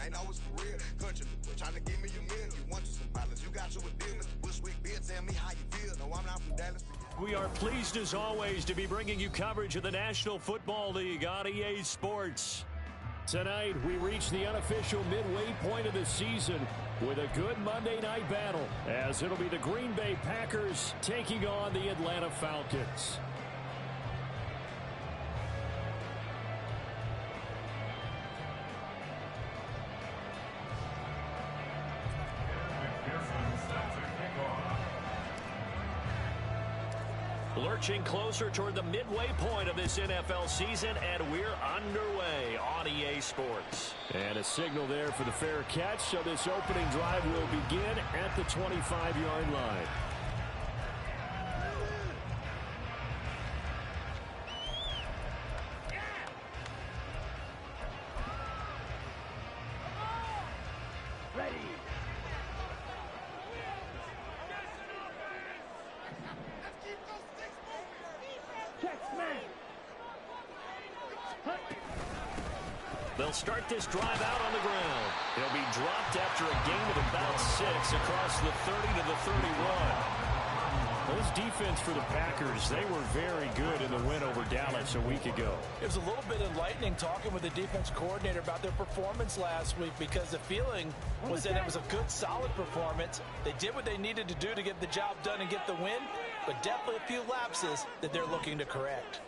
ain't always for real. Country, trying to give me a meal. You want you some violence, you got you a deal. Mr. Bushwick, Bill, tell me how you feel. No, I'm not from Dallas. We are pleased as always to be bringing you coverage of the National Football League on EA Sports. Tonight, we reach the unofficial midway point of the season with a good Monday night battle, as it'll be the Green Bay Packers taking on the Atlanta Falcons. Lurching closer toward the midway point of this NFL season, and we're underway on EA Sports. And a signal there for the fair catch, so this opening drive will begin at the 25-yard line. They'll start this drive out on the ground. He'll be dropped after a gain of about 6 across the 30 to the 31. Those defense for the Packers, they were very good in the win over Dallas a week ago. It was a little bit enlightening talking with the defense coordinator about their performance last week, because the feeling was that it was a good, solid performance. They did what they needed to do to get the job done and get the win, but definitely a few lapses that they're looking to correct.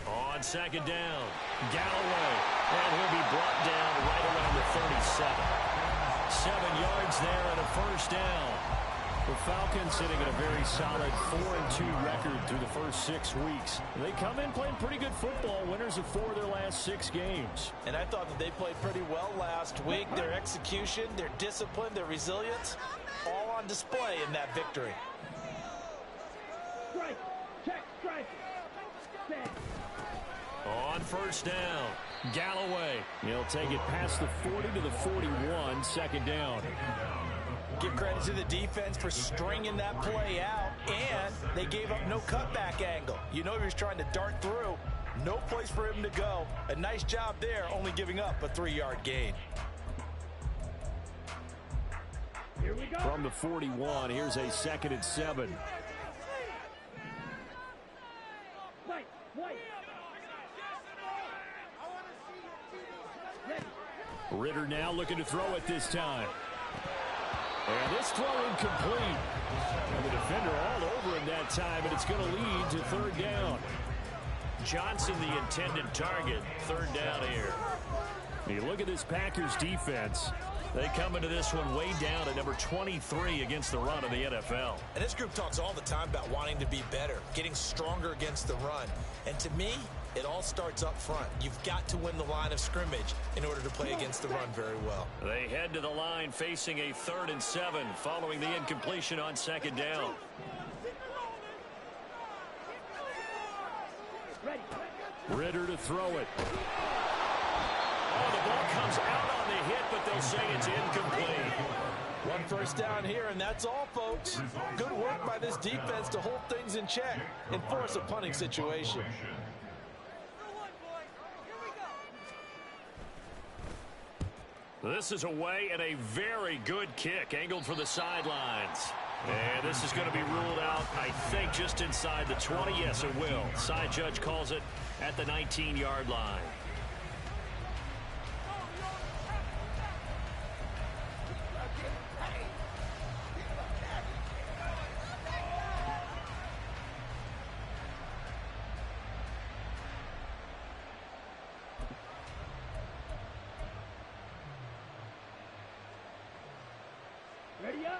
On second down, Galloway, and he'll be brought down right around the 37. 7 yards there and a first down. The Falcons sitting at a very solid 4-2 record through the first 6 weeks. They come in playing pretty good football, winners of 4 of their last 6 games. And I thought that they played pretty well last week. Their execution, their discipline, their resilience, all on display in that victory. Strike, check, strike, set. On first down, Galloway. He'll take it past the 40 to the 41, second down. Give credit to the defense for stringing that play out, and they gave up no cutback angle. You know he was trying to dart through. No place for him to go. A nice job there, only giving up a 3-yard gain. Here we go. From the 41, here's a 2nd and 7. White. Ritter now looking to throw it this time. And this throw incomplete. And the defender all over him that time, and it's going to lead to 3rd down. Johnson the intended target. 3rd down here. You look at this Packers defense. They come into this one way down at number 23 against the run of the NFL. And this group talks all the time about wanting to be better, getting stronger against the run. And to me, it all starts up front. You've got to win the line of scrimmage in order to play against the run very well. They head to the line facing a 3rd and 7 following the incompletion on 2nd down. Ritter to throw it. Oh, the ball comes out on the hit, but they'll say it's incomplete. 1 first down here, and that's all, folks. Good work by this defense to hold things in check and force a punting situation. This is away, and a very good kick angled for the sidelines. And this is going to be ruled out, I think, just inside the 20. Yes, it will. Side judge calls it at the 19-yard line.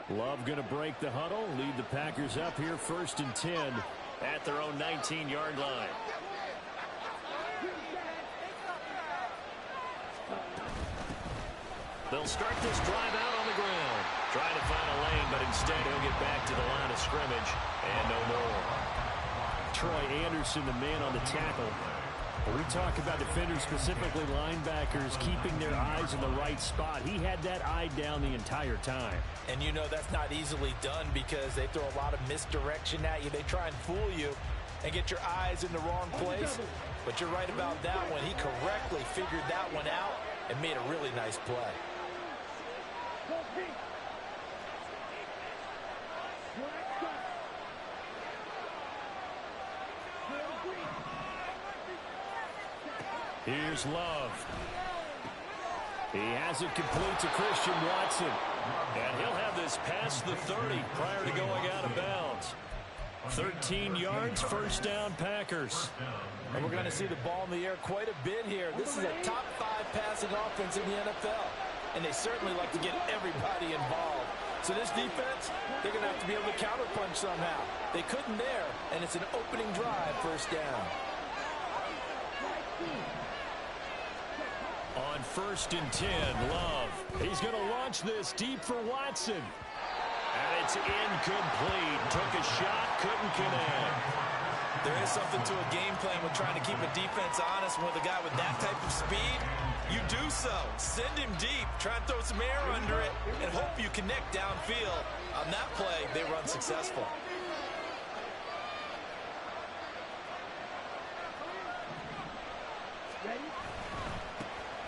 Love going to break the huddle, lead the Packers up here 1st and 10 at their own 19-yard line. They'll start this drive out on the ground. Trying to find a lane, but instead he'll get back to the line of scrimmage and no more. Troy Anderson, the man on the tackle. We talk about defenders, specifically linebackers, keeping their eyes in the right spot. He had that eye down the entire time. And you know that's not easily done because they throw a lot of misdirection at you. They try and fool you. and get your eyes in the wrong place. But you're right about that one. He correctly figured that one out and made a really nice play. Here's Love. He has it complete to Christian Watson. And he'll have this past the 30 prior to going out of bounds. 13 yards, first down, Packers. And we're going to see the ball in the air quite a bit here. This is a top 5 passing offense in the NFL. And they certainly like to get everybody involved. So this defense, they're going to have to be able to counterpunch somehow. They couldn't there, and it's an opening drive, first down. On 1st and 10, Love. He's going to launch this deep for Watson. And it's incomplete. Took a shot, couldn't connect. There is something to a game plan when trying to keep a defense honest with a guy with that type of speed. You do so. Send him deep. Try and throw some air under it and hope you connect downfield. On that play, they run successful.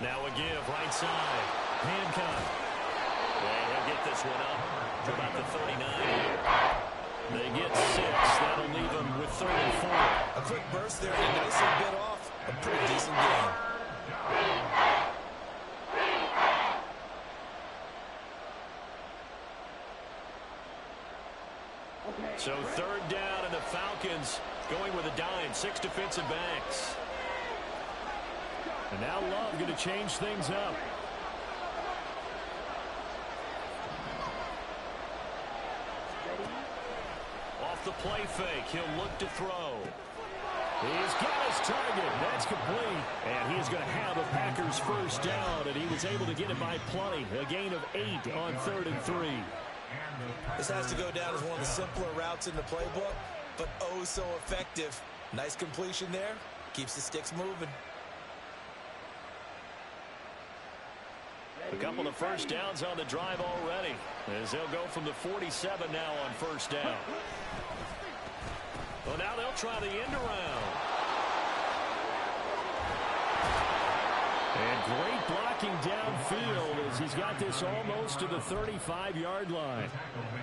Now a give, right side. Hancock. And he'll get this one up to about the 39 here. They get 6. That'll leave them with 3rd and 4. A quick burst there and a nice little bit off. A pretty decent game. So 3rd down, and the Falcons going with a dime. 6 defensive backs. And now Love going to change things up. Off the play fake, he'll look to throw. He's got his target. That's complete. And he's going to have a Packers first down, and he was able to get it by plenty. A gain of 8 on 3rd and 3. This has to go down as one of the simpler routes in the playbook, but oh so effective. Nice completion there. Keeps the sticks moving. A couple of first downs on the drive already, as they'll go from the 47 now on first down. Well, now they'll try the end around. And great blocking downfield as he's got this almost to the 35-yard line.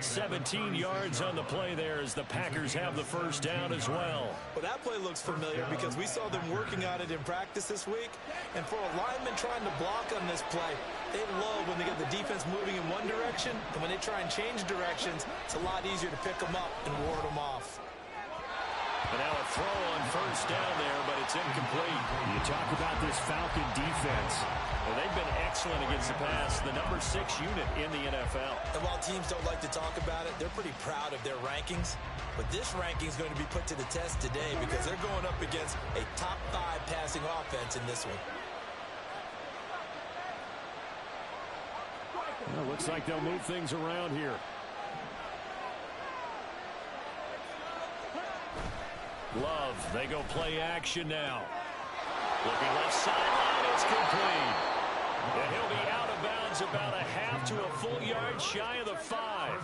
17 yards on the play there as the Packers have the first down as well. Well, that play looks familiar because we saw them working on it in practice this week. And for a lineman trying to block on this play, they love when they get the defense moving in one direction. And when they try and change directions, it's a lot easier to pick them up and ward them off. And now a throw on first down there, but it's incomplete. You talk about this Falcon defense. Well, they've been excellent against the pass, the number 6 unit in the NFL. And while teams don't like to talk about it, they're pretty proud of their rankings. But this ranking is going to be put to the test today because they're going up against a top 5 passing offense in this one. Well, looks like they'll move things around here. Love, they go play action now. Looking left sideline, it's complete. And he'll be out of bounds about a half to a full yard shy of the 5.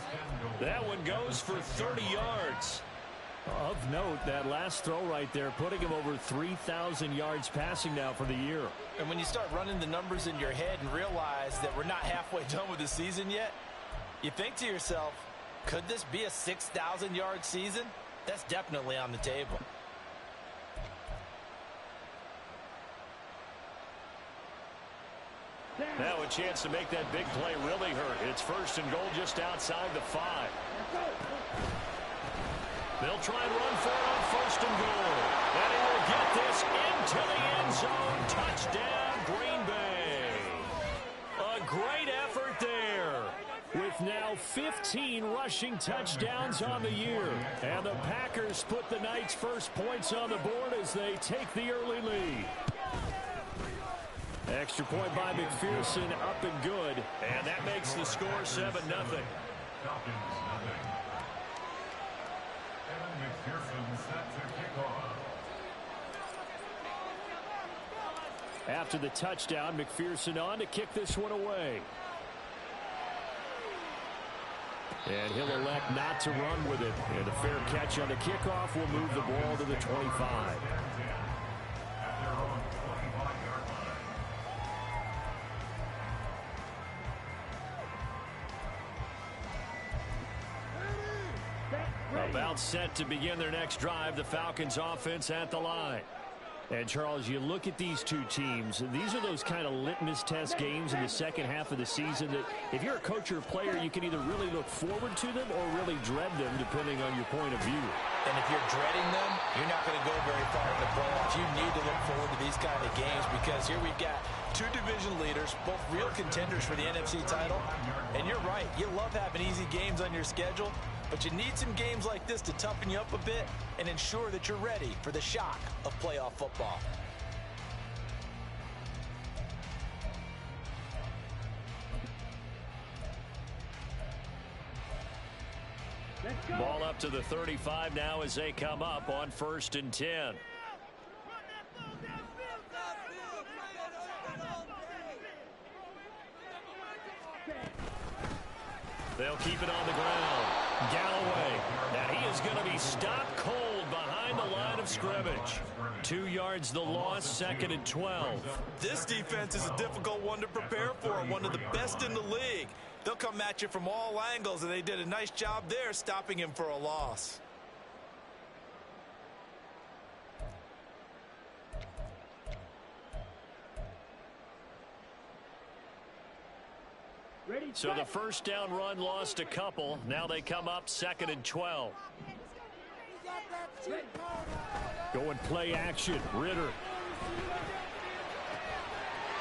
That one goes for 30 yards. Of note, that last throw right there, putting him over 3,000 yards passing now for the year. And when you start running the numbers in your head and realize that we're not halfway done with the season yet, you think to yourself, could this be a 6,000-yard season? That's definitely on the table. Now a chance to make that big play really hurt. It's 1st and goal just outside the 5. They'll try and run for it on 1st and goal. And he will get this into the end zone. Touchdown, Green Bay. A great effort there. With now 15 rushing touchdowns on the year. And the Packers put the Knights' first points on the board as they take the early lead. Extra point by McPherson, up and good. And that makes the score 7-0. After the touchdown, McPherson on to kick this one away. And he'll elect not to run with it. And a fair catch on the kickoff will move the ball to the 25. About set to begin their next drive, the Falcons offense at the line. And, Charles, you look at these two teams, these are those kind of litmus test games in the second half of the season that if you're a coach or a player, you can either really look forward to them or really dread them, depending on your point of view. And if you're dreading them, you're not going to go very far in the playoffs. You need to look forward to these kind of games because here we've got two division leaders, both real contenders for the NFC title. And you're right, you love having easy games on your schedule, but you need some games like this to toughen you up a bit and ensure that you're ready for the shock of playoff football. Ball up to the 35 now as they come up on 1st and 10. They'll keep it on the ground. Galloway. Now he is going to be stopped cold behind the line of scrimmage. 2 yards the loss, 2nd and 12. This defense is a difficult one to prepare for, one of the best in the league. They'll come at you from all angles, and they did a nice job there stopping him for a loss. So the first down run lost a couple. Now they come up 2nd and 12. Going play action. Ritter.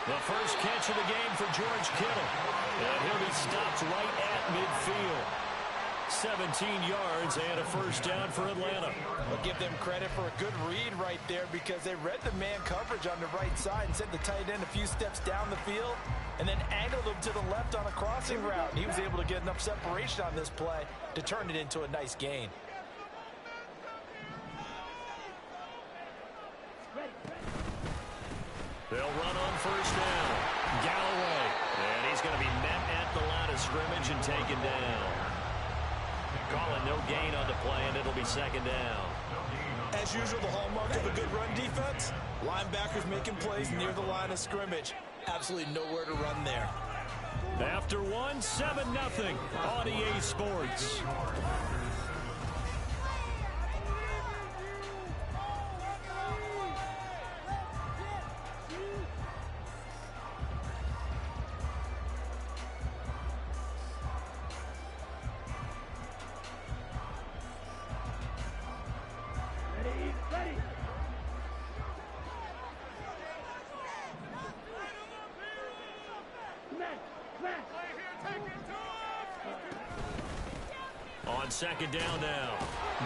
The first catch of the game for George Kittle. And he'll be stopped right at midfield. 17 yards and a first down for Atlanta. I'll give them credit for a good read right there because they read the man coverage on the right side and sent the tight end a few steps down the field and then angled him to the left on a crossing route. He was able to get enough separation on this play to turn it into a nice gain. They'll run on first down. Galloway. And he's going to be met at the line of scrimmage and taken down. Calling no gain on the play, and it'll be 2nd down. As usual, the hallmark of a good run defense, linebackers making plays near the line of scrimmage. Absolutely nowhere to run there. After one, 7-0 on EA Sports. On 2nd down now.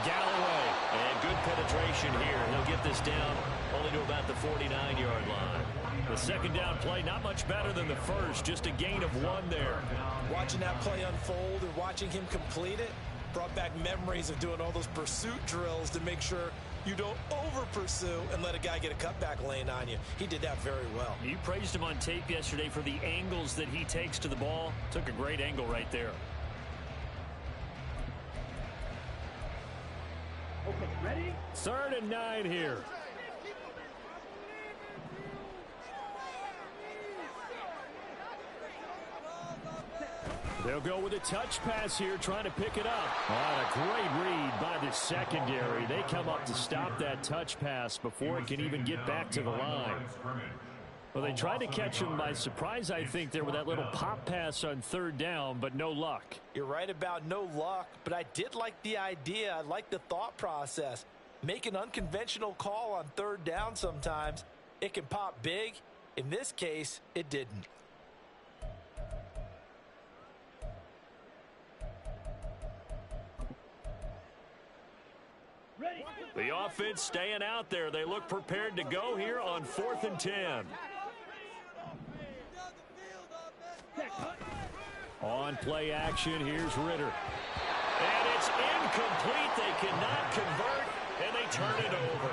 Galloway. And good penetration here. He'll get this down only to about the 49-yard line. The 2nd down play, not much better than the first. Just a gain of 1 there. Watching that play unfold and watching him complete it brought back memories of doing all those pursuit drills to make sure you don't over-pursue and let a guy get a cutback lane on you. He did that very well. You praised him on tape yesterday for the angles that he takes to the ball. Took a great angle right there. Okay, ready? 3rd and 9 here. They'll go with a touch pass here, trying to pick it up. Oh, a great read by the secondary. They come up to stop that touch pass before it can even get back to the line. Well, they tried to catch him by surprise, I think, there with that little pop pass on 3rd down, but no luck. You're right about no luck, but I did like the idea. I like the thought process. Make an unconventional call on 3rd down sometimes. It can pop big. In this case, it didn't. The offense staying out there. They look prepared to go here on 4th and 10. On play action, here's Ritter. And it's incomplete. They cannot convert, and they turn it over.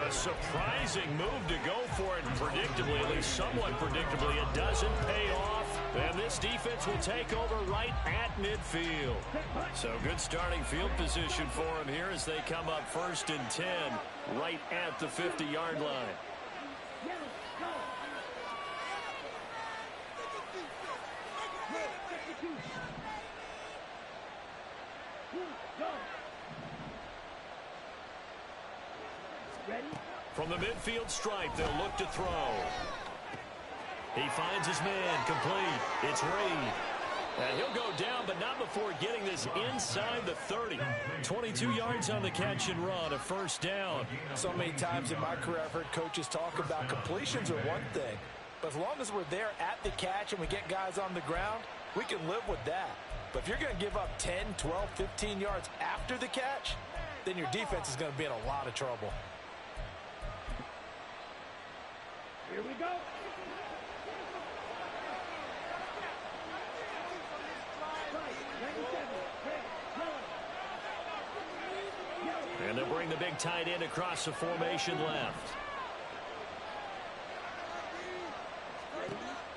A surprising move to go for it, and predictably, at least somewhat predictably, it doesn't pay off. And this defense will take over right at midfield. So good starting field position for him here as they come up 1st and 10 right at the 50-yard line. From the midfield stripe, they'll look to throw. He finds his man, complete. It's Reed. And he'll go down, but not before getting this inside the 30. 22 yards on the catch and run, a 1st down. So many times in my career, I've heard coaches talk about completions are one thing. But as long as we're there at the catch and we get guys on the ground, we can live with that. But if you're going to give up 10, 12, 15 yards after the catch, then your defense is going to be in a lot of trouble. Here we go. And they'll bring the big tight end across the formation left.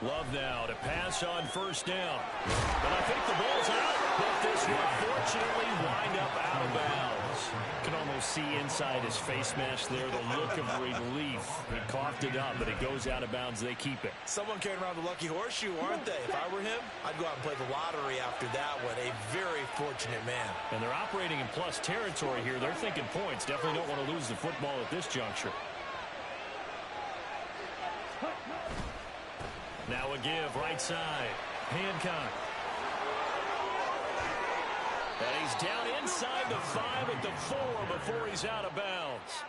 Love now to pass on 1st down. But I think the ball's out. But this will fortunately wind up out of bounds. You can almost see inside his face mask there the look of relief. He coughed it up, but it goes out of bounds. They keep it. Someone carrying around the lucky horseshoe, aren't they? If I were him, I'd go out and play the lottery after that one. A very fortunate man. And they're operating in plus territory here. They're thinking points. Definitely don't want to lose the football at this juncture. Now a give, right side. Hancock. And he's down inside the 5 at the 4 before he's out of bounds.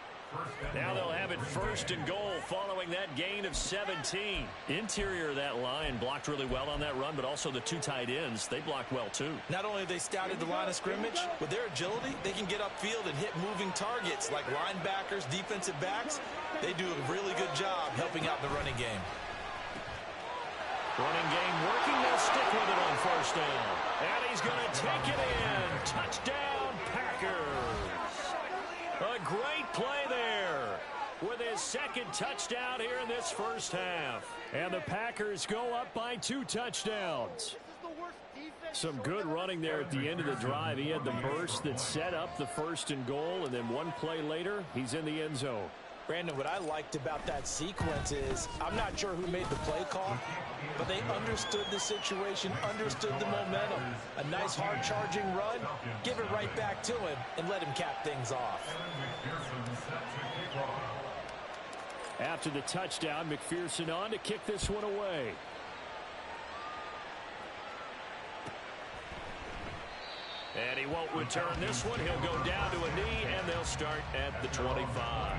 Now they'll have it 1st and goal following that gain of 17. Interior of that line blocked really well on that run, but also the 2 tight ends, they blocked well too. Not only have they scouted the line of scrimmage, with their agility, they can get upfield and hit moving targets like linebackers, defensive backs. They do a really good job helping out the running game. Running game working. They'll stick with it on 1st down. And he's going to take it in. Touchdown, Packers. A great play there with his 2nd touchdown here in this 1st half. And the Packers go up by 2 touchdowns. Some good running there at the end of the drive. He had the burst that set up the 1st and goal, and then one play later, he's in the end zone. Brandon, what I liked about that sequence is I'm not sure who made the play call, but they understood the situation, understood the momentum. A nice hard-charging run, give it right back to him, and let him cap things off. After the touchdown, McPherson on to kick this one away. And he won't return this one. He'll go down to a knee, and they'll start at the 25.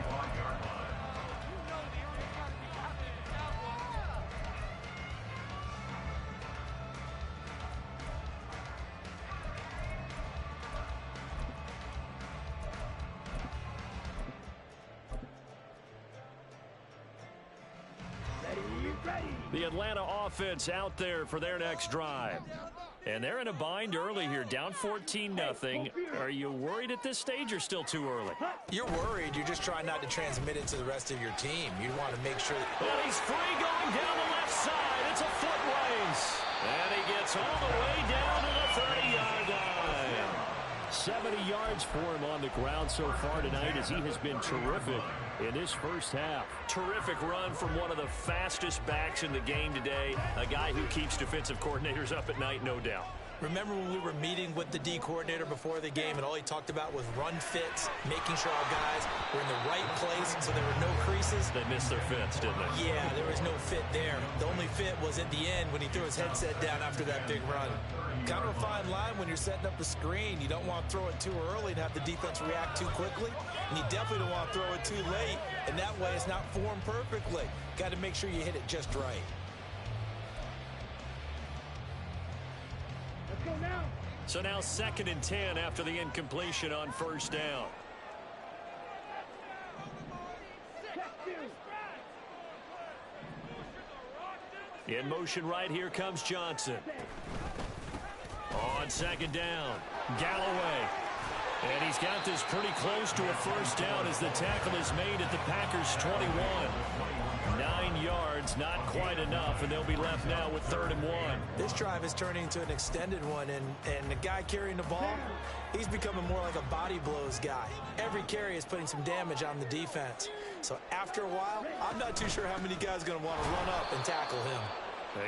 The Atlanta offense out there for their next drive. And they're in a bind early here, down 14-0. Are you worried at this stage or still too early? You're worried. You're just trying not to transmit it to the rest of your team. You want to make sure that... Well, he's free going down the left side. It's a foot race. And he gets all the way down to the 30-yard line. 70 yards for him on the ground so far tonight as he has been terrific in his 1st half. Terrific run from one of the fastest backs in the game today. A guy who keeps defensive coordinators up at night, no doubt. Remember when we were meeting with the D coordinator before the game and all he talked about was run fits, making sure our guys were in the right place so there were no creases? They missed their fits, didn't they? Yeah, there was no fit there. The only fit was at the end when he threw his headset down after that big run. Kind of a fine line when you're setting up a screen. You don't want to throw it too early and have the defense react too quickly. And you definitely don't want to throw it too late. And that way it's not formed perfectly. Got to make sure you hit it just right. Let's go now. So now 2nd and 10 after the incompletion on 1st down. In motion right here comes Johnson. On 2nd down, Galloway. And he's got this pretty close to a first down as the tackle is made at the Packers' 21. 9 yards, not quite enough, and they'll be left now with 3rd and 1. This drive is turning into an extended one, and the guy carrying the ball, he's becoming more like a body blows guy. Every carry is putting some damage on the defense. So after a while, I'm not too sure how many guys are going to want to run up and tackle him.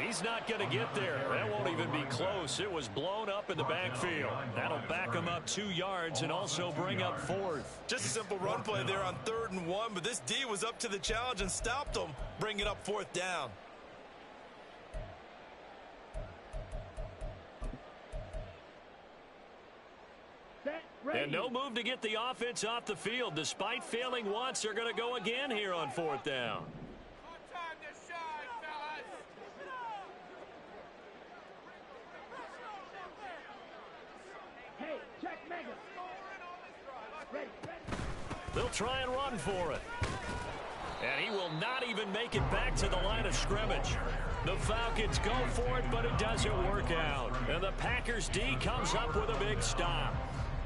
He's not going to get there. That won't even be close. It was blown up in the backfield. That'll back him up 2 yards and also bring up 4th. Just a simple run play there on 3rd and 1, but this D was up to the challenge and stopped him, bringing up 4th down. And no move to get the offense off the field. Despite failing once, they're going to go again here on 4th down. They'll try and run for it. And he will not even make it back to the line of scrimmage. The Falcons go for it, but it doesn't work out. And the Packers D comes up with a big stop.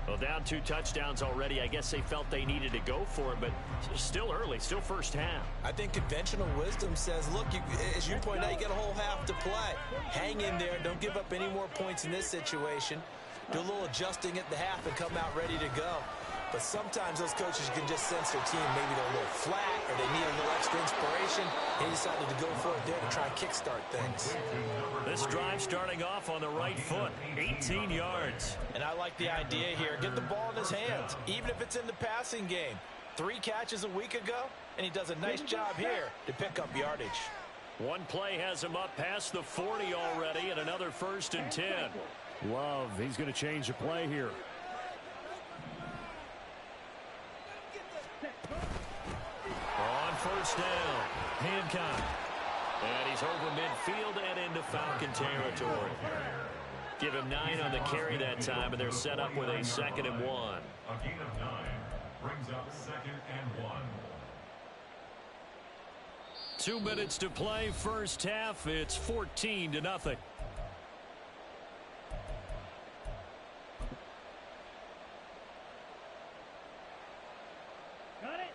Well, down 2 touchdowns already. I guess they felt they needed to go for it, but still early, still first half. I think conventional wisdom says, look, as you point out, you got a whole half to play. Hang in there. Don't give up any more points in this situation. Do a little adjusting at the half and come out ready to go. But sometimes those coaches can just sense their team. Maybe they're a little flat or they need a little extra inspiration. They decided to go for it there to try and kickstart things. This drive starting off on the right foot, 18 yards. And I like the idea here. Get the ball in his hands, even if it's in the passing game. 3 catches a week ago, and he does a nice job here to pick up yardage. One play has him up past the 40 already, and another 1st and 10. Love, he's going to change the play here. On 1st down, Hancock. And he's over midfield and into Falcon territory. Give him 9 on the carry that time, and they're set up with a 2nd and 1. A gain of 9 brings up 2nd and 1. 2 minutes to play, first half. It's 14-0.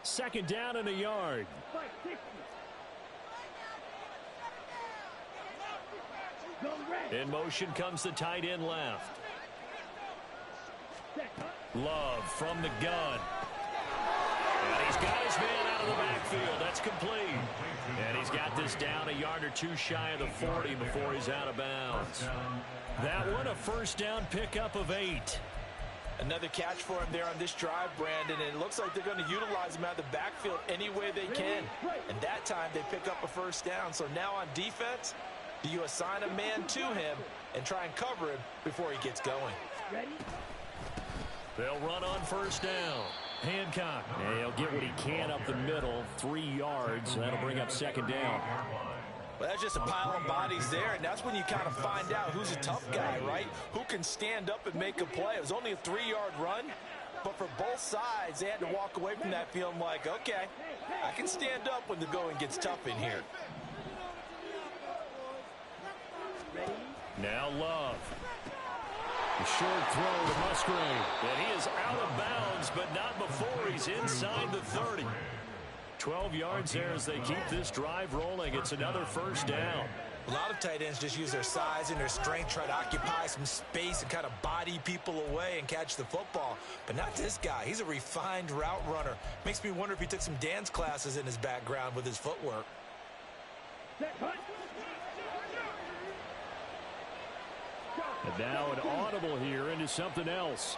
Second down and a yard. In motion comes the tight end left. Love from the gun. And he's got his man out of the backfield. That's complete. And he's got this down a yard or 2 shy of the 40 before he's out of bounds. That one a first down pickup of 8. Another catch for him there on this drive, Brandon, and it looks like they're going to utilize him out of the backfield any way they can. And that time they pick up a first down. So now on defense, do you assign a man to him and try and cover him before he gets going? They'll run on first down. Hancock. And he'll get what he can up the middle, 3 yards. That'll bring up 2nd down. Well, that's just a pile of bodies there, and that's when you kind of find out who's a tough guy, right? Who can stand up and make a play. It was only a 3-yard run, but for both sides, they had to walk away from that feeling like, okay, I can stand up when the going gets tough in here. Now Love. A short throw to Musgrave. And he is out of bounds, but not before he's inside the 30. 12 yards there as they keep this drive rolling. It's another first down. A lot of tight ends just use their size and their strength, try to occupy some space and kind of body people away and catch the football. But not this guy. He's a refined route runner. Makes me wonder if he took some dance classes in his background with his footwork. And now an audible here into something else.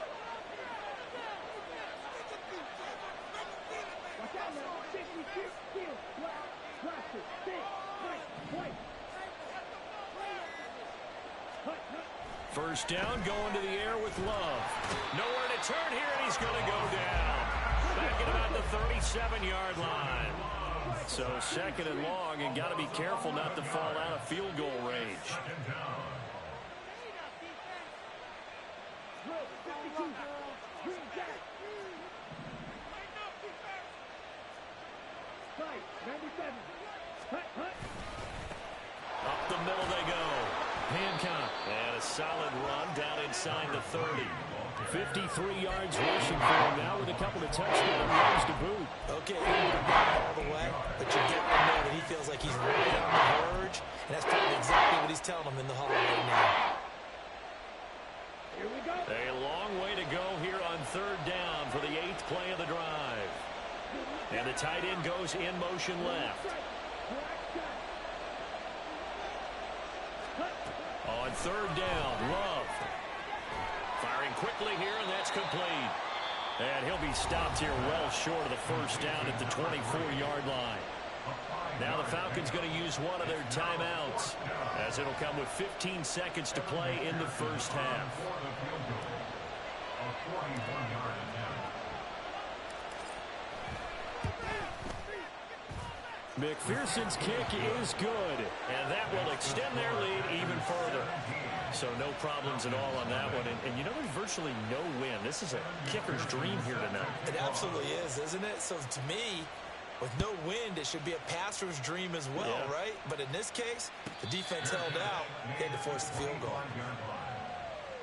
First down, going to the air with Love. Nowhere to turn here, and he's going to go down. Back at about the 37-yard line. So 2nd and long, and got to be careful not to fall out of field goal range. Up the middle they go. Hancock. And a solid run down inside the 30. 53 yards rushing for him now with a couple of touchdown runs to boot. Okay, he didn't get all the way, but you get to know that he feels like he's right on the verge, and that's probably exactly what he's telling him in the huddle right now. Here we go. A long way to go here on third down for the 8th play of the drive. And the tight end goes in motion left. On third down, Love. Firing quickly here, and that's complete. And he'll be stopped here well short of the first down at the 24-yard line. Now the Falcons going to use one of their timeouts, as it'll come with 15 seconds to play in the first half. McPherson's kick is good, and that will extend their lead even further. So no problems at all on that one. And you know, there's virtually no win. This is a kicker's dream here tonight. It absolutely is, isn't it? So to me, with no wind, it should be a passer's dream as well, right? But in this case, the defense held out. They had to force the field goal.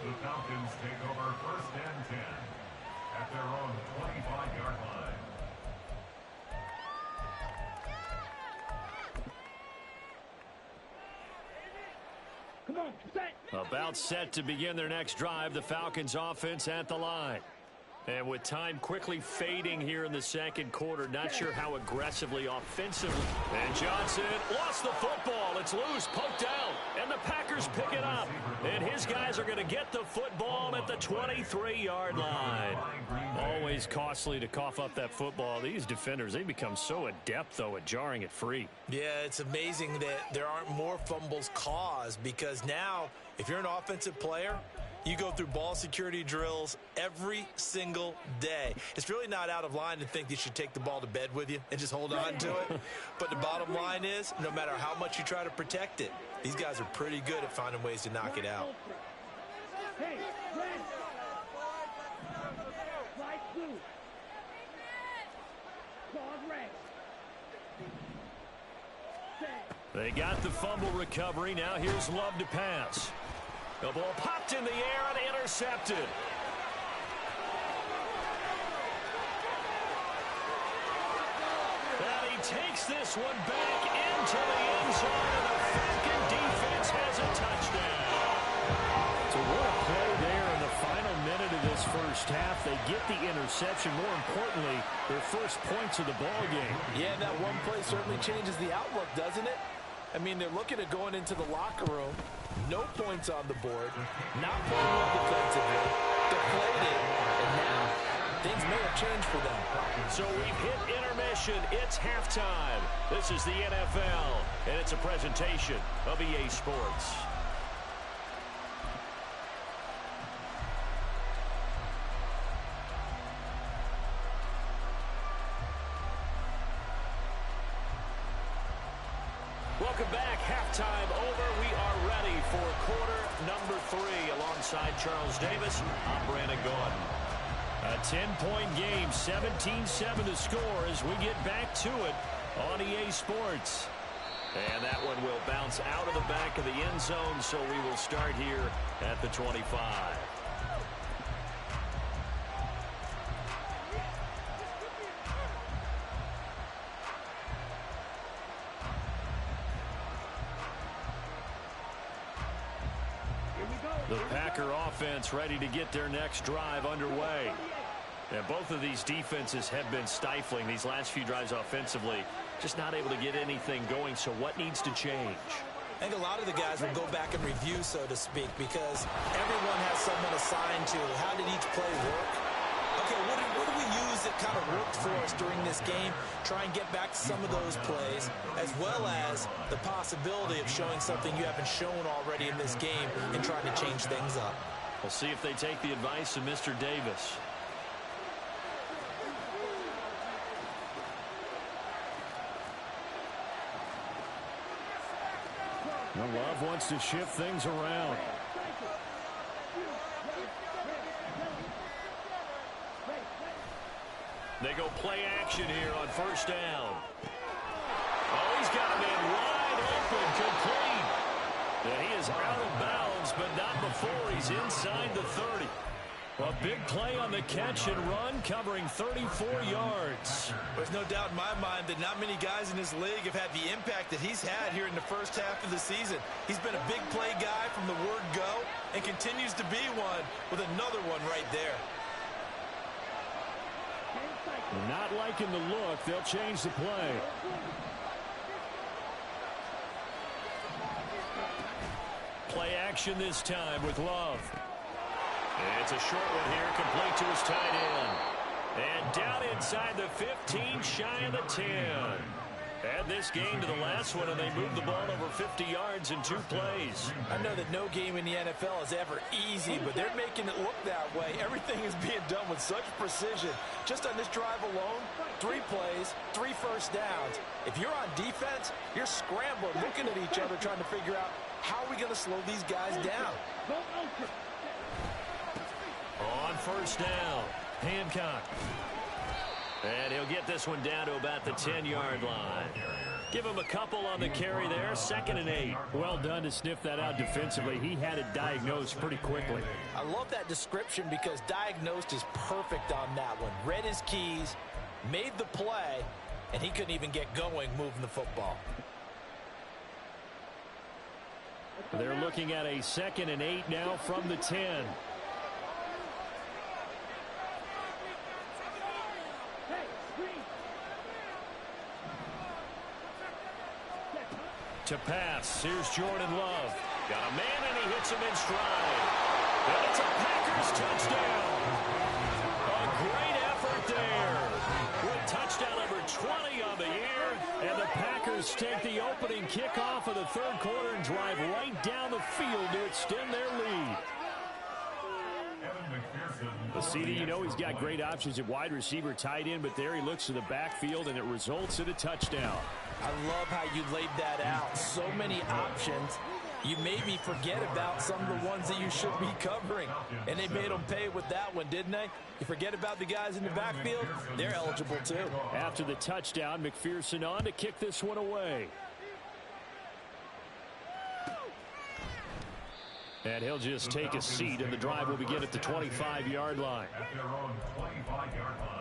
The Falcons take over 1st and 10 at their own 25-yard line. Come on, set. About set to begin their next drive, the Falcons offense at the line. And with time quickly fading here in the second quarter, not sure how aggressively offensively. And Johnson lost the football. It's loose, poked out, and the Packers pick it up. And his guys are going to get the football at the 23-yard line. Always costly to cough up that football. These defenders, they become so adept, though, at jarring it free. Yeah, it's amazing that there aren't more fumbles caused, because now, if you're an offensive player, you go through ball security drills every single day. It's really not out of line to think you should take the ball to bed with you and just hold on to it. But the bottom line is, no matter how much you try to protect it, these guys are pretty good at finding ways to knock it out. Hey, red. Fly blue. Ball red. They got the fumble recovery. Now here's Love to pass. The ball popped in the air and intercepted. And he takes this one back into the end zone, and the Falcon defense has a touchdown. So what a play there in the final minute of this first half. They get the interception. More importantly, their first points of the ball game. Yeah, that one play certainly changes the outlook, doesn't it? I mean, they're looking at going into the locker room. No points on the board, not playing well defensively, deflated, and now things may have changed for them. So we've hit intermission. It's halftime. This is the NFL, and it's a presentation of EA Sports. Welcome back. Halftime over. We are ready for quarter number 3 alongside Charles Davis. I'm Brandon Gordon. A 10-point game, 17-7 to score as we get back to it on EA Sports. And that one will bounce out of the back of the end zone, so we will start here at the 25. The Packer offense ready to get their next drive underway. And both of these defenses have been stifling these last few drives offensively. Just not able to get anything going, so what needs to change? I think a lot of the guys will go back and review, so to speak, because everyone has someone assigned to how did each play work. Okay, what do we use that kind of worked for us during this game? Try and get back to some of those plays, as well as the possibility of showing something you haven't shown already in this game and trying to change things up. We'll see if they take the advice of Mr. Davis. Love wants to shift things around. They go play action here on first down. Oh, he's got a man wide open, complete. And he is out of bounds, but not before he's inside the 30. A big play on the catch and run, covering 34 yards. There's no doubt in my mind that not many guys in this league have had the impact that he's had here in the first half of the season. He's been a big play guy from the word go and continues to be one with another one right there. Not liking the look. They'll change the play. Play action this time with Love. It's a short one here, complete to his tight end. And down inside the 15, shy of the 10. Add this game to the last one, and they moved the ball over 50 yards in 2 plays. I know that no game in the NFL is ever easy, but they're making it look that way. Everything is being done with such precision. Just on this drive alone, 3 plays, 3 first downs. If you're on defense, you're scrambling, looking at each other, trying to figure out how are we going to slow these guys down. On first down, Hancock. And he'll get this one down to about the 10-yard line. Give him a couple on the carry there, 2nd and 8. Well done to sniff that out defensively. He had it diagnosed pretty quickly. I love that description because diagnosed is perfect on that one. Read his keys, made the play, and he couldn't even get going moving the football. They're looking at a 2nd and 8 now from the 10. To pass, here's Jordan Love. Got a man and he hits him in stride. And it's a Packers touchdown. A great effort there. With touchdown number 20 on the year. And the Packers take the opening kickoff of the 3rd quarter and drive right down the field to extend their lead. The CD, you know he's got great options at wide receiver, tight end, but there he looks to the backfield, and it results in a touchdown. I love how you laid that out. So many options. You maybe forget about some of the ones that you should be covering. And they made them pay with that one, didn't they? You forget about the guys in the backfield, they're eligible too. After the touchdown, McPherson on to kick this one away. And he'll just take a seat, and the drive will begin at the 25-yard line. At their own 25-yard line.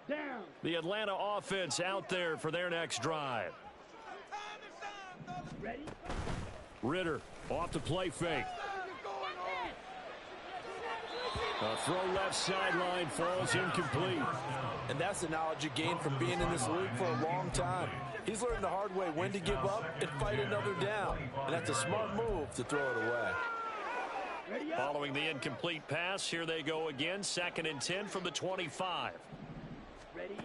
Down. The Atlanta offense out there for their next drive. Ready? Ritter off the play fake. A throw left sideline falls incomplete. And that's the knowledge you gain from being in this league for a long time. He's learned the hard way when to give up and fight another down. And that's a smart move to throw it away. Following the incomplete pass, here they go again. 2nd and 10 from the 25. Ready?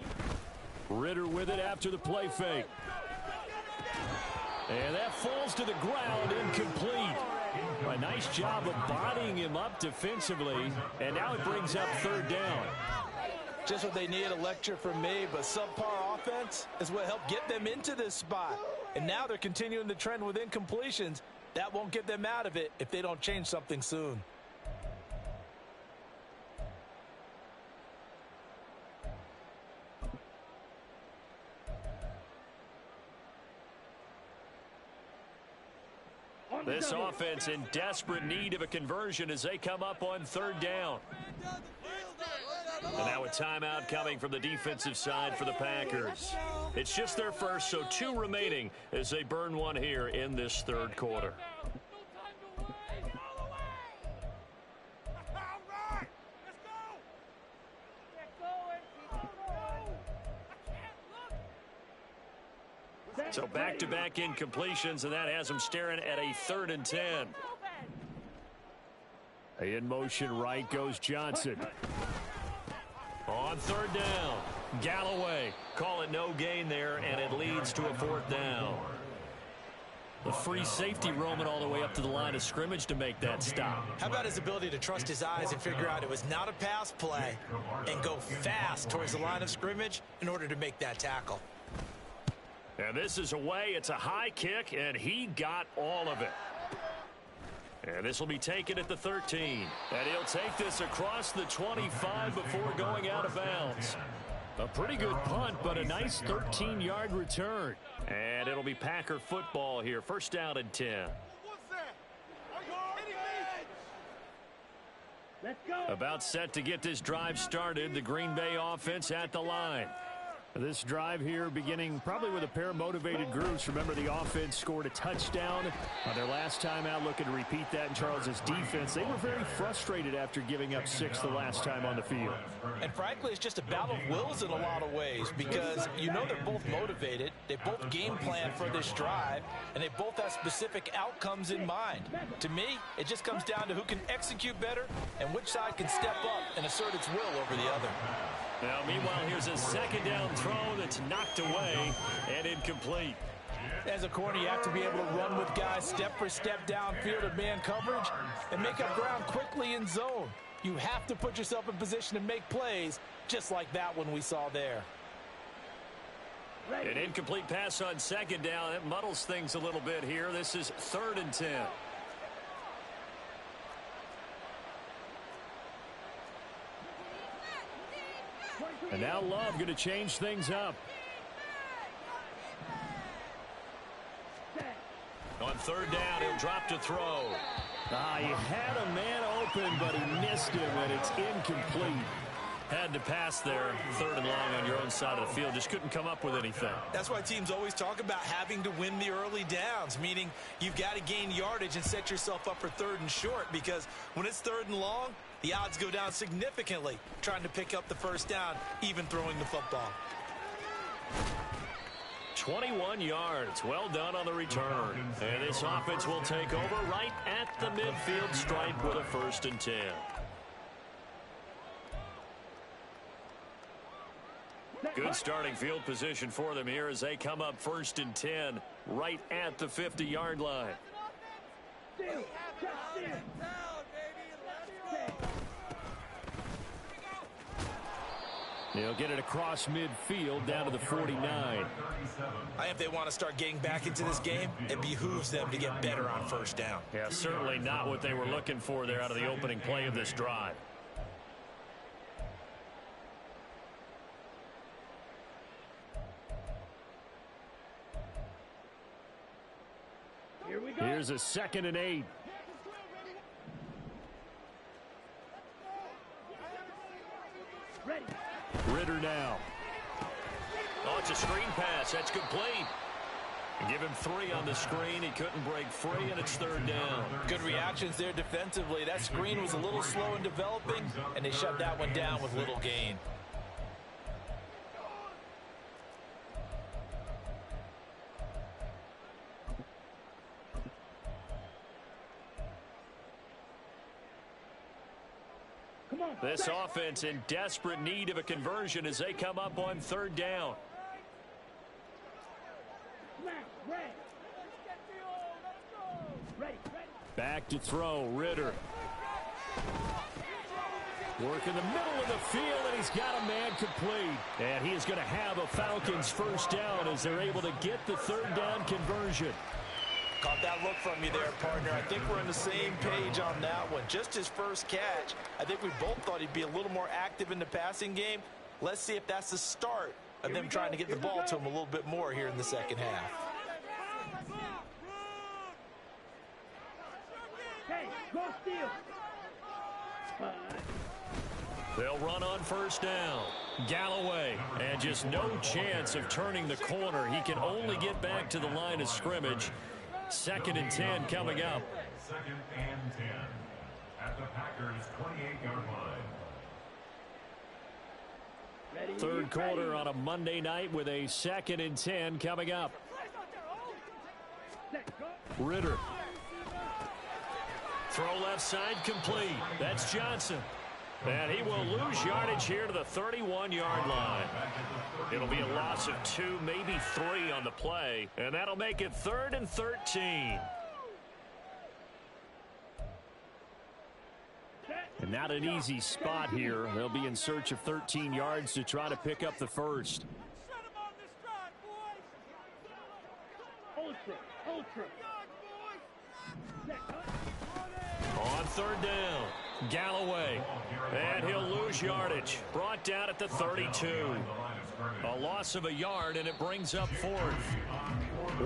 Ritter with it after the play fake. And that falls to the ground, incomplete. A nice job of bodying him up defensively, and now it brings up 3rd down. Just what they need, a lecture from me, but subpar offense is what helped get them into this spot. And now they're continuing the trend with incompletions. That won't get them out of it if they don't change something soon. This offense in desperate need of a conversion as they come up on 3rd down. And now a timeout coming from the defensive side for the Packers. It's just their first, so 2 remaining as they burn one here in this 3rd quarter. So back-to-back incompletions, and that has them staring at a 3rd and 10. In motion right goes Johnson. On 3rd down, Galloway. Call it no gain there, and it leads to a 4th down. The free safety roaming all the way up to the line of scrimmage to make that stop. How about his ability to trust his eyes and figure out it was not a pass play and go fast towards the line of scrimmage in order to make that tackle. And this is away. It's a high kick, and he got all of it. And this will be taken at the 13. And he'll take this across the 25 before going out of bounds. A pretty good punt, but a nice 13-yard return. And it'll be Packer football here. First down and 10. Let's go. About set to get this drive started. The Green Bay offense at the line. This drive here beginning probably with a pair of motivated groups. Remember, the offense scored a touchdown on their last time out, looking to repeat that in Charles's defense. They were very frustrated after giving up 6 the last time on the field. And frankly, it's just a battle of wills in a lot of ways, because you know they're both motivated, they both game plan for this drive, and they both have specific outcomes in mind. To me, it just comes down to who can execute better and which side can step up and assert its will over the other. Now, meanwhile, here's a second down throw that's knocked away and incomplete. As a corner, you have to be able to run with guys step for step downfield in man coverage and make up ground quickly in zone. You have to put yourself in position to make plays, just like that one we saw there. An incomplete pass on second down. It muddles things a little bit here. This is 3rd and 10. And now Love going to change things up. On 3rd down, he'll drop to throw. He had a man open, but he missed him, and it's incomplete. Had to pass there, 3rd and long on your own side of the field. Just couldn't come up with anything. That's why teams always talk about having to win the early downs, meaning you've got to gain yardage and set yourself up for 3rd and short, because when it's 3rd and long, the odds go down significantly trying to pick up the first down, even throwing the football. 21 yards. Well done on the return. And this offense will take over right at the midfield stripe with a 1st and 10. Good starting field position for them here as they come up 1st and 10 right at the 50-yard line. They'll get it across midfield down to the 49. I think if they want to start getting back into this game, it behooves them to get better on 1st down. Yeah, certainly not what they were looking for there out of the opening play of this drive. Here we go. Here's a 2nd and 8. Ready. Ritter now. Oh, it's a screen pass. That's complete. Give him 3 on the screen. He couldn't break free, and it's 3rd down. Good reactions there defensively. That screen was a little slow in developing, and they shut that one down with little gain. This offense in desperate need of a conversion as they come up on 3rd down. Back to throw, Ritter. Work in the middle of the field, and he's got a man complete. And he is going to have a Falcons 1st down as they're able to get the 3rd down conversion. Caught that look from you there, partner. I think we're on the same page on that one. Just his first catch, I think we both thought he'd be a little more active in the passing game. Let's see if that's the start of them trying to get the ball to him a little bit more here in the second half. Hey, go steal. They'll run on 1st down. Galloway, and just no chance of turning the corner. He can only get back to the line of scrimmage. 2nd and 10 coming up. 2nd and 10 at the Packers' 28-yard line. 3rd quarter on a Monday night with a 2nd and 10 coming up. Ritter. Throw left side complete. That's Johnson. And he will lose yardage here to the 31-yard line. It'll be a loss of 2, maybe 3 on the play. And that'll make it 3rd and 13. And not an easy spot here. They'll be in search of 13 yards to try to pick up the 1st. Ultra. On third down, Galloway. And he'll lose yardage. Brought down at the 32. A loss of a yard, and it brings up fourth.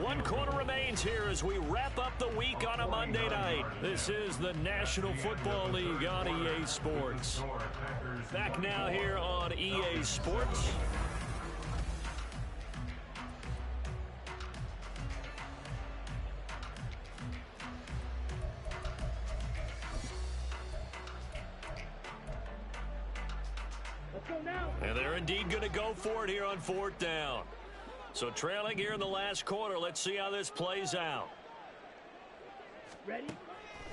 1 quarter remains here as we wrap up the week on a Monday night. This is the National Football League on EA Sports. Back now here on EA Sports. And they're indeed going to go for it here on fourth down. So trailing here in the last quarter, let's see how this plays out. Ready?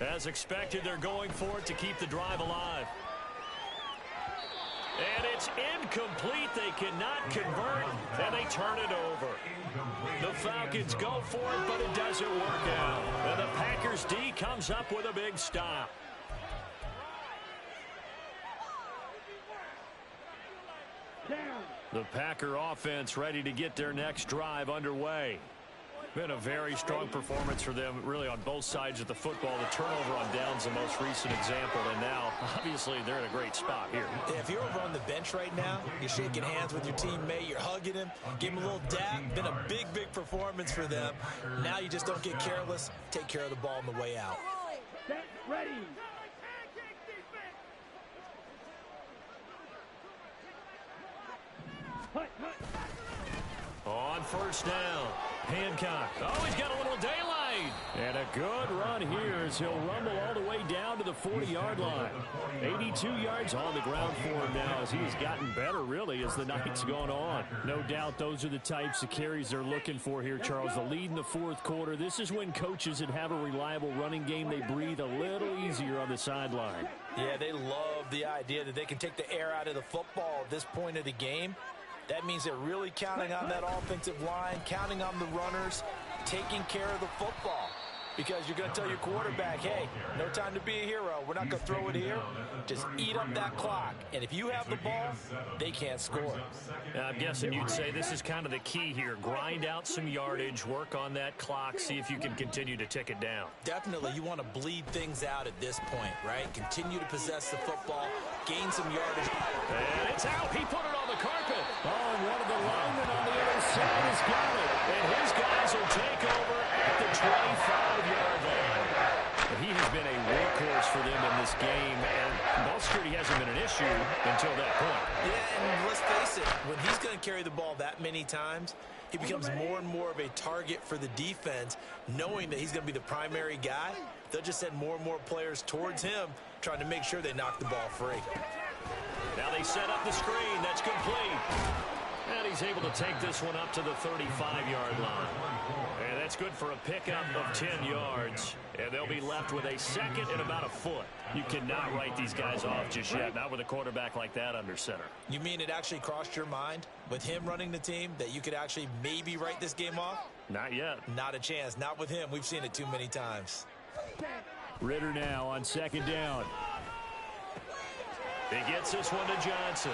As expected, they're going for it to keep the drive alive. And it's incomplete. They cannot convert, and they turn it over. The Falcons go for it, but it doesn't work out. And the Packers D comes up with a big stop. The Packer offense ready to get their next drive underway. Been a very strong performance for them, really, on both sides of the football. The turnover on downs, the most recent example, and now, obviously, they're in a great spot here. Yeah, if you're over on the bench right now, you're shaking hands with your teammate, you're hugging him, give him a little dap. Been a big, big performance for them. Now you just don't get careless. Take care of the ball on the way out. Set, ready. On first down, Hancock. Oh, he's got a little daylight. And a good run here as he'll rumble all the way down to the 40-yard line. 82 yards on the ground for him now as he has gotten better, really, as the night's gone on. No doubt those are the types of carries they're looking for here, Charles. The lead in the fourth quarter. This is when coaches that have a reliable running game, they breathe a little easier on the sideline. Yeah, they love the idea that they can take the air out of the football at this point of the game. That means they're really counting on that offensive line, counting on the runners, taking care of the football. Because you're going to tell your quarterback, hey, no time to be a hero. We're not going to throw it here. Just eat up that clock. And if you have the ball, they can't score. I'm guessing you'd say this is kind of the key here. Grind out some yardage, work on that clock, see if you can continue to tick it down. Definitely, you want to bleed things out at this point, right? Continue to possess the football, gain some yardage. And it's out. He put it on the carpet. Oh, and one of the linemen on the other side has got it. And his guys will take over at the 25-yard line. He has been a workhorse for them in this game, and ball security hasn't been an issue until that point. Yeah, and let's face it, when he's going to carry the ball that many times, he becomes more and more of a target for the defense, knowing that he's going to be the primary guy. They'll just send more and more players towards him, trying to make sure they knock the ball free. Now they set up the screen. That's complete. And he's able to take this one up to the 35-yard line. And that's good for a pickup of 10 yards. And they'll be left with a second and about a foot. You cannot write these guys off just yet, not with a quarterback like that under center. You mean it actually crossed your mind with him running the team that you could actually maybe write this game off? Not yet. Not a chance. Not with him. We've seen it too many times. Ritter now on second down. He gets this one to Johnson.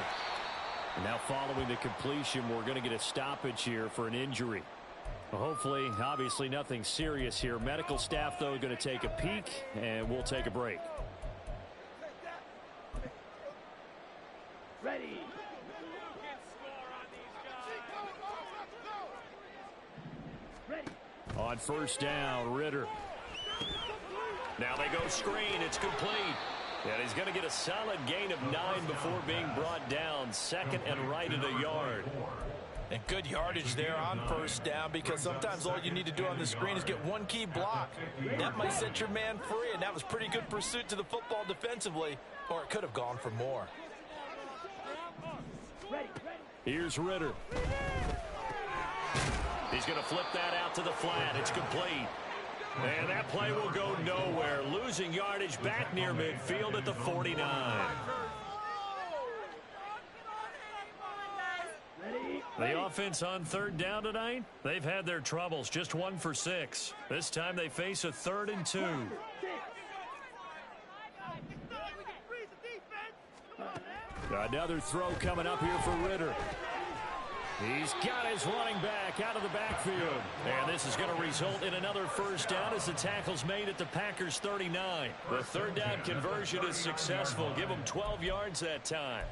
Now following the completion, we're going to get a stoppage here for an injury. Well, hopefully, obviously nothing serious here. Medical staff, though, going to take a peek, and we'll take a break. Ready. Ready. On first down, Ritter. Now they go screen. It's complete. And he's going to get a solid gain of 9 before being brought down. Second and right at a yard. And good yardage there on first down, because sometimes all you need to do on the screen is get one key block. That might set your man free, and that was pretty good pursuit to the football defensively, or it could have gone for more. Here's Ritter. He's going to flip that out to the flat. It's complete. And that play will go nowhere. Losing yardage back near midfield at the 49. The offense on third down tonight, they've had their troubles. Just 1 for 6. This time they face a 3rd and 2. Another throw coming up here for Ritter. He's got his running back out of the backfield. And this is going to result in another first down as the tackle's made at the Packers' 39. The third down conversion is successful. Give them 12 yards that time.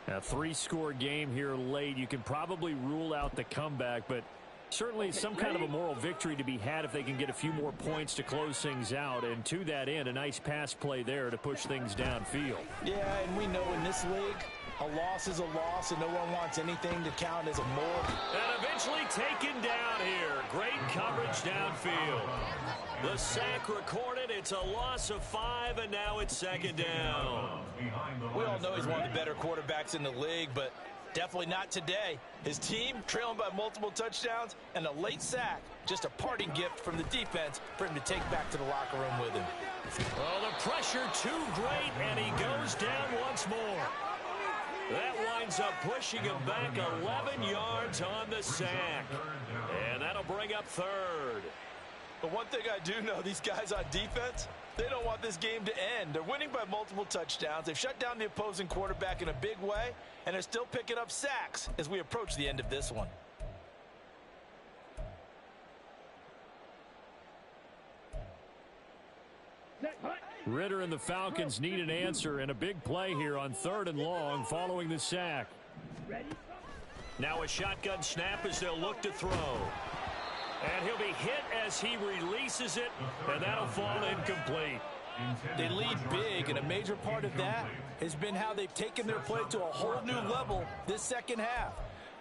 A three-score game here late. You can probably rule out the comeback, but certainly some kind of a moral victory to be had if they can get a few more points to close things out. And to that end, a nice pass play there to push things downfield. Yeah, and we know in this league, a loss is a loss, and no one wants anything to count as a moral. And eventually taken down here. Great coverage downfield. The sack recorded. It's a loss of 5, and now it's second down. We all know he's one of the better quarterbacks in the league, but definitely not today. His team trailing by multiple touchdowns and a late sack. Just a parting gift from the defense for him to take back to the locker room with him. Oh, the pressure too great, and he goes down once more. That winds up pushing him back 11 yards on the sack. And that'll bring up third. But one thing I do know, these guys on defense, they don't want this game to end. They're winning by multiple touchdowns. They've shut down the opposing quarterback in a big way, and they're still picking up sacks as we approach the end of this one. Ritter and the Falcons need an answer, and a big play here on 3rd and long following the sack. Now a shotgun snap as they'll look to throw. And he'll be hit as he releases it, and that'll fall incomplete. They lead big, and a major part of that has been how they've taken their play to a whole new level this second half.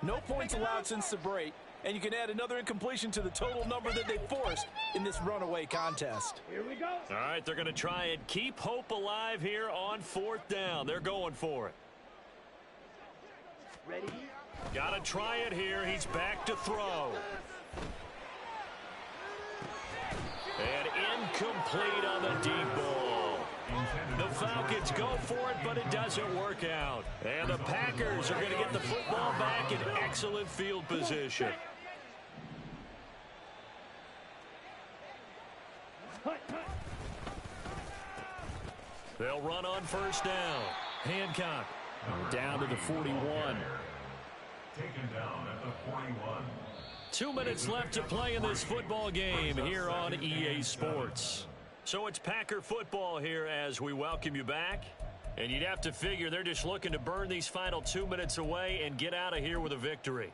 No points allowed since the break, and you can add another incompletion to the total number that they forced in this runaway contest. Here we go. All right, they're going to try and keep hope alive here on 4th down. They're going for it. Ready? Got to try it here. He's back to throw. And incomplete on the deep ball. The Falcons go for it, but it doesn't work out. And the Packers are going to get the football back in excellent field position. They'll run on 1st down. Hancock down to the 41. Taken down at the 41. 2 minutes left to play in this football game here on EA Sports. So it's Packer football here as we welcome you back. And you'd have to figure they're just looking to burn these final 2 minutes away and get out of here with a victory.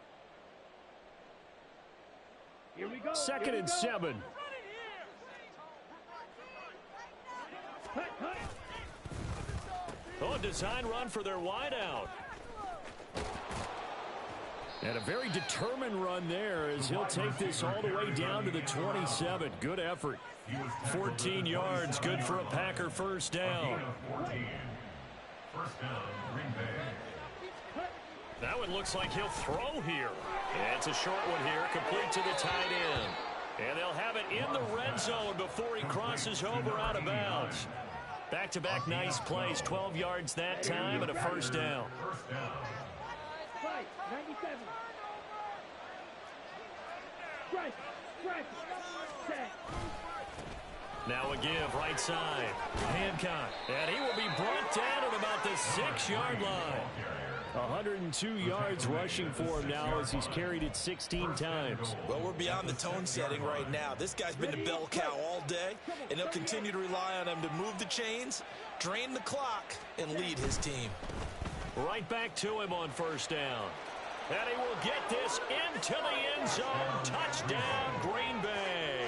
Here we go. 2nd and 7. Oh, design run for their wideout. And a very determined run there as he'll take this all the way down to the 27. Good effort. 14 yards, good for a Packer first down. First down, Green Bay. That one looks like he'll throw here. And it's a short one here, complete to the tight end. And they'll have it in the red zone before he crosses over out of bounds. Back-to-back nice plays, 12 yards that time and a first down. First down. 97. Strike. Set. Now a give, right side. Hancock. And he will be brought down at about the 6-yard line. 102 yards rushing for him now as he's carried it 16 times. Well, we're beyond the tone setting right now. This guy's been the bell cow all day, and they'll continue to rely on him to move the chains, drain the clock, and lead his team. Right back to him on first down. And he will get this into the end zone. Touchdown, Green Bay.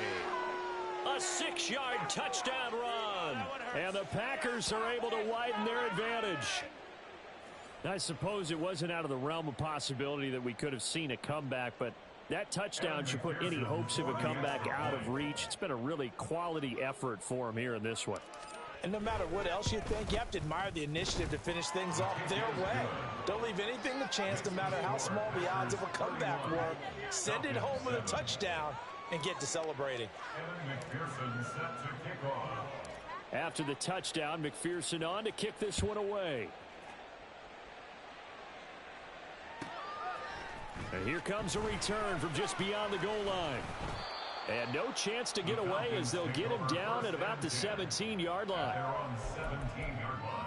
A 6-yard touchdown run. And the Packers are able to widen their advantage. I suppose it wasn't out of the realm of possibility that we could have seen a comeback, but that touchdown should put any hopes of a comeback out of reach. It's been a really quality effort for him here in this one. And no matter what else you think, you have to admire the initiative to finish things off their way. Don't leave anything to chance, no matter how small the odds of a comeback were. Send it home with a touchdown and get to celebrating. McPherson set to kick off. After the touchdown, McPherson on to kick this one away. And here comes a return from just beyond the goal line. And no chance to get away as they'll get him down at about the 17-yard line. They're on 17-yard line.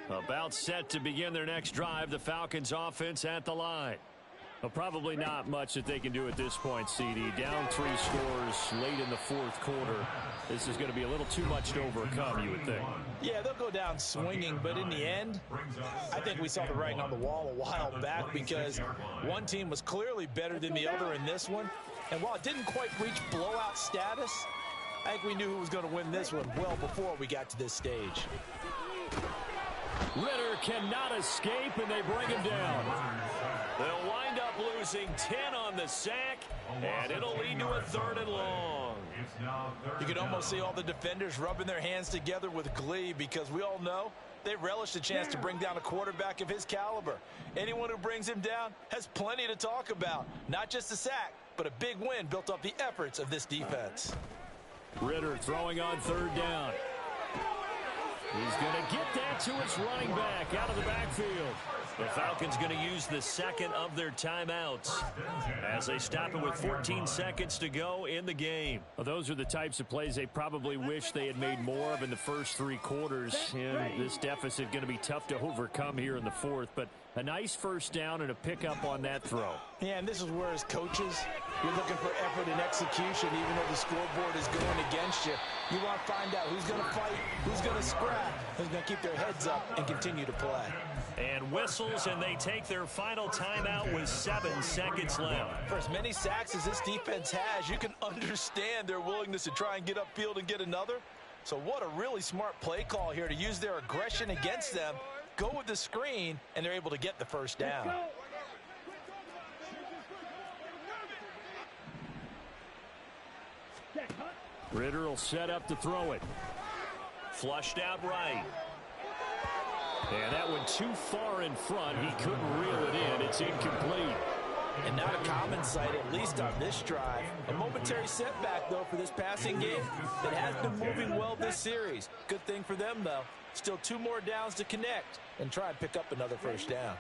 About set to begin their next drive, the Falcons offense at the line. Well, probably not much that they can do at this point, CD. Down 3 scores late in the fourth quarter. This is going to be a little too much to overcome, you would think. Yeah, they'll go down swinging, but in the end, I think we saw the writing on the wall a while back because one team was clearly better than the other in this one. And while it didn't quite reach blowout status, I think we knew who was going to win this one well before we got to this stage. Ritter cannot escape, and they bring him down. They'll wind up losing 10 on the sack, and it'll lead to a 3rd and long. You can almost see all the defenders rubbing their hands together with glee because we all know they relish the chance to bring down a quarterback of his caliber. Anyone who brings him down has plenty to talk about. Not just a sack, but a big win built off the efforts of this defense. Ritter throwing on 3rd down. He's going to get that to his running back out of the backfield. The Falcons going to use the second of their timeouts as they stop it with 14 seconds to go in the game. Well, those are the types of plays they probably wish they had made more of in the first 3 quarters. And this deficit going to be tough to overcome here in the 4th. But a nice first down and a pickup on that throw. Yeah, and this is where as coaches, you're looking for effort and execution even though the scoreboard is going against you. You want to find out who's going to fight, who's going to scrap, who's going to keep their heads up and continue to play. And whistles, and they take their final timeout with 7 seconds left. For as many sacks as this defense has, you can understand their willingness to try and get upfield and get another. So what a really smart play call here to use their aggression against them, go with the screen, and they're able to get the first down. Ritter will set up to throw it. Flushed out right. And that one too far in front. He couldn't reel it in. It's incomplete. And not a common sight, at least on this drive. A momentary setback, though, for this passing game that has been moving well this series. Good thing for them, though. Still 2 more downs to connect and try and pick up another first down.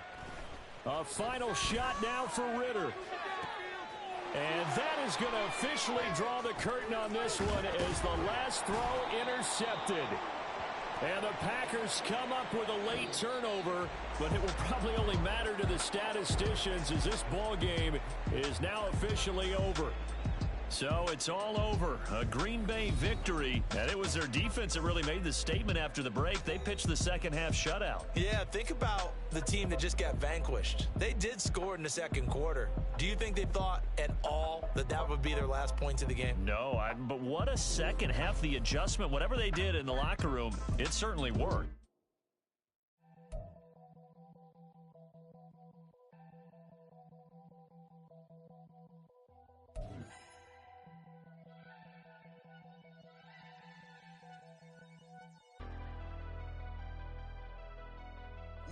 A final shot now for Ritter. And that is going to officially draw the curtain on this one as the last throw intercepted. And the Packers come up with a late turnover, but it will probably only matter to the statisticians as this ball game is now officially over. So it's all over. A Green Bay victory, and it was their defense that really made the statement after the break. They pitched the second half shutout. Yeah, think about the team that just got vanquished. They did score in the second quarter. Do you think they thought at all that that would be their last points of the game? No, but what a second half. The adjustment, whatever they did in the locker room, it certainly worked.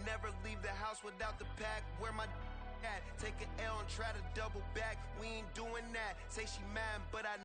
Never leave the house without the pack. Where my at? Take an L and try to double back. We ain't doing that. Say she mad, but I